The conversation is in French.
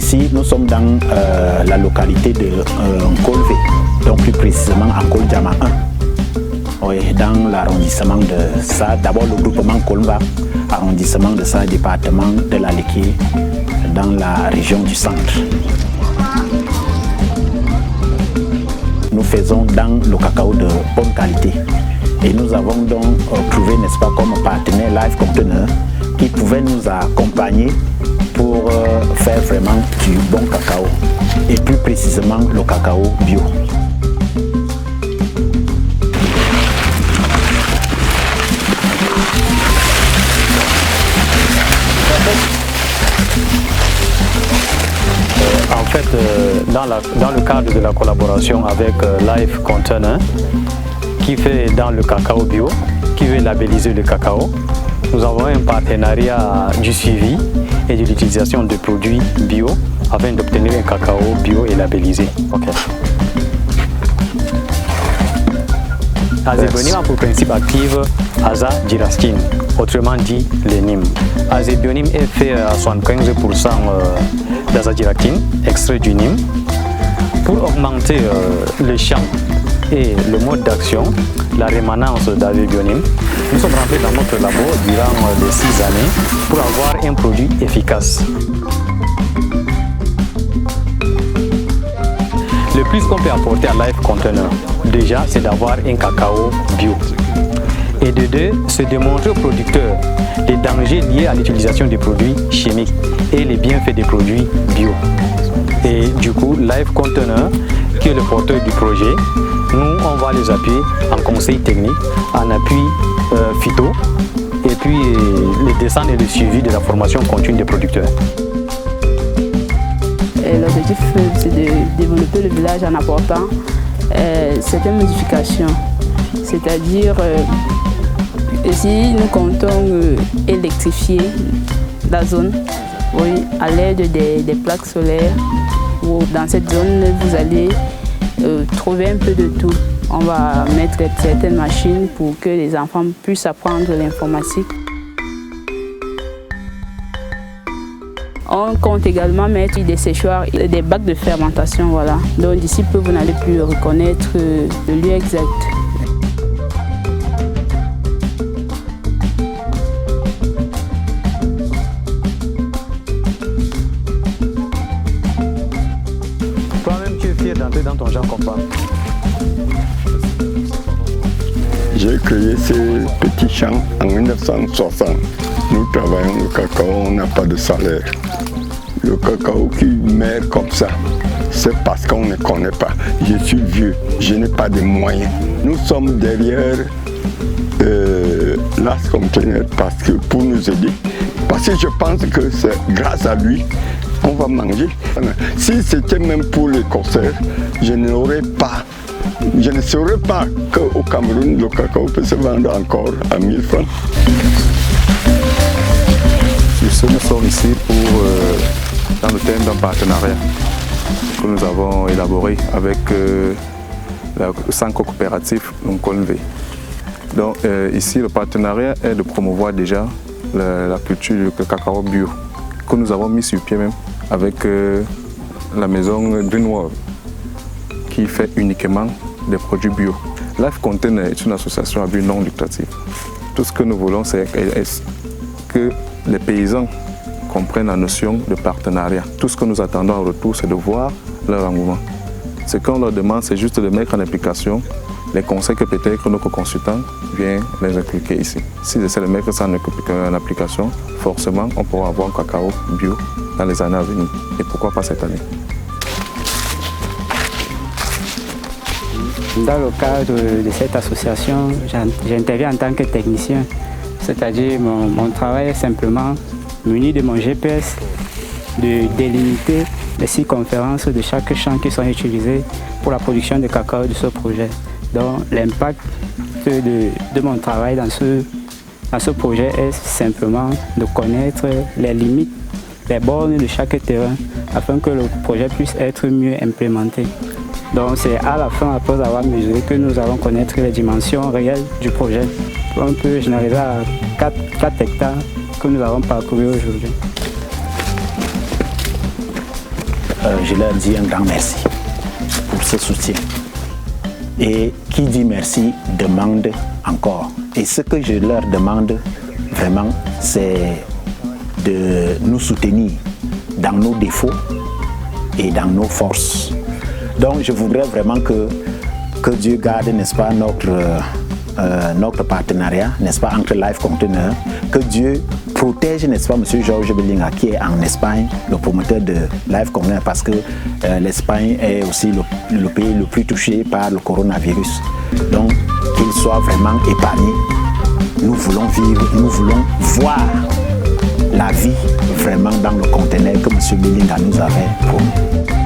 Ici, nous sommes dans la localité de Nkolvé, donc plus précisément en Koljama 1. Oui, dans l'arrondissement de ça, d'abord le groupement Kolmba, arrondissement de ça, département de la Léké, dans la région du centre. Nous faisons dans le cacao de bonne qualité et nous avons donc trouvé, n'est-ce pas, comme partenaire Life Container qui pouvait nous accompagner pour faire vraiment du bon cacao et plus précisément le cacao bio. En fait, dans le cadre de la collaboration avec Life Container, qui fait dans le cacao bio, qui veut labelliser le cacao, nous avons un partenariat du suivi et de l'utilisation de produits bio afin d'obtenir un cacao bio et labellisé. Okay. Azébionim a pour principe actif azadirachtin, autrement dit le NIM. Azébionim est fait à 75% d'azadirachtin, extrait du NIM. Pour augmenter le champ et le mode d'action, la rémanence d'azébionim, nous sommes rentrés dans notre labo durant les 6 années pour avoir un produit efficace. Le plus qu'on peut apporter à Life Container, déjà, c'est d'avoir un cacao bio. Et de deux, c'est de montrer aux producteurs les dangers liés à l'utilisation des produits chimiques et les bienfaits des produits bio. Et du coup, Life Container, qui est le porteur du projet, nous, on va les appuyer en conseil technique, en appui phyto, et puis les descentes et le suivi de la formation continue des producteurs. L'objectif, c'est de développer le village en apportant certaines modifications. C'est-à-dire, si nous comptons électrifier la zone, oui, à l'aide des plaques solaires, où dans cette zone, vous allez trouver un peu de tout. On va mettre certaines machines pour que les enfants puissent apprendre l'informatique. On compte également mettre des séchoirs et des bacs de fermentation. Voilà. Donc d'ici peu, vous n'allez plus reconnaître le lieu exact. Toi-même, tu es fier d'entrer dans ton genre comme ça. J'ai créé ces petits champs en 1960. Nous travaillons le cacao, on n'a pas de salaire. Le cacao qui meurt comme ça, c'est parce qu'on ne connaît pas. Je suis vieux, je n'ai pas de moyens. Nous sommes derrière Life Container parce que pour nous aider. Parce que je pense que c'est grâce à lui qu'on va manger. Si c'était même pour les concerts, je ne saurais pas qu'au Cameroun, le cacao peut se vendre encore à 1000 francs. Sur ce, nous sommes ici dans le thème d'un partenariat que nous avons élaboré avec le centre coopératif Nkolvé. Donc ici, le partenariat est de promouvoir déjà la culture du cacao bio que nous avons mis sur pied même avec la maison Greenworld qui fait uniquement des produits bio. Life Container est une association à but non lucratif. Tout ce que nous voulons, c'est que les paysans comprennent la notion de partenariat. Tout ce que nous attendons en retour, c'est de voir leur engouement. Ce qu'on leur demande, c'est juste de mettre en application les conseils que peut-être notre consultant vient les inculquer ici. S'ils essaient de mettre ça en application, forcément, on pourra avoir un cacao bio dans les années à venir. Et pourquoi pas cette année? Dans le cadre de cette association, j'interviens en tant que technicien. C'est-à-dire mon travail est simplement, muni de mon GPS, de délimiter les circonférences de chaque champ qui sont utilisés pour la production de cacao de ce projet. Donc l'impact de mon travail dans ce projet est simplement de connaître les limites, les bornes de chaque terrain afin que le projet puisse être mieux implémenté. Donc c'est à la fin, après avoir mesuré, que nous allons connaître les dimensions réelles du projet. On peut généraliser à 4 hectares que nous avons parcouru aujourd'hui. je leur dis un grand merci pour ce soutien. Et qui dit merci demande encore. Et ce que je leur demande vraiment, c'est de nous soutenir dans nos défauts et dans nos forces. Donc je voudrais vraiment que Dieu garde, n'est-ce pas, notre partenariat, n'est-ce pas, entre Life Container, que Dieu protège, n'est-ce pas, M. Georges Belinga, qui est en Espagne, le promoteur de Life Container, parce que l'Espagne est aussi le pays le plus touché par le coronavirus. Donc, qu'il soit vraiment épargné. Nous voulons vivre, nous voulons voir la vie vraiment dans le conteneur que M. Belinga nous avait promis.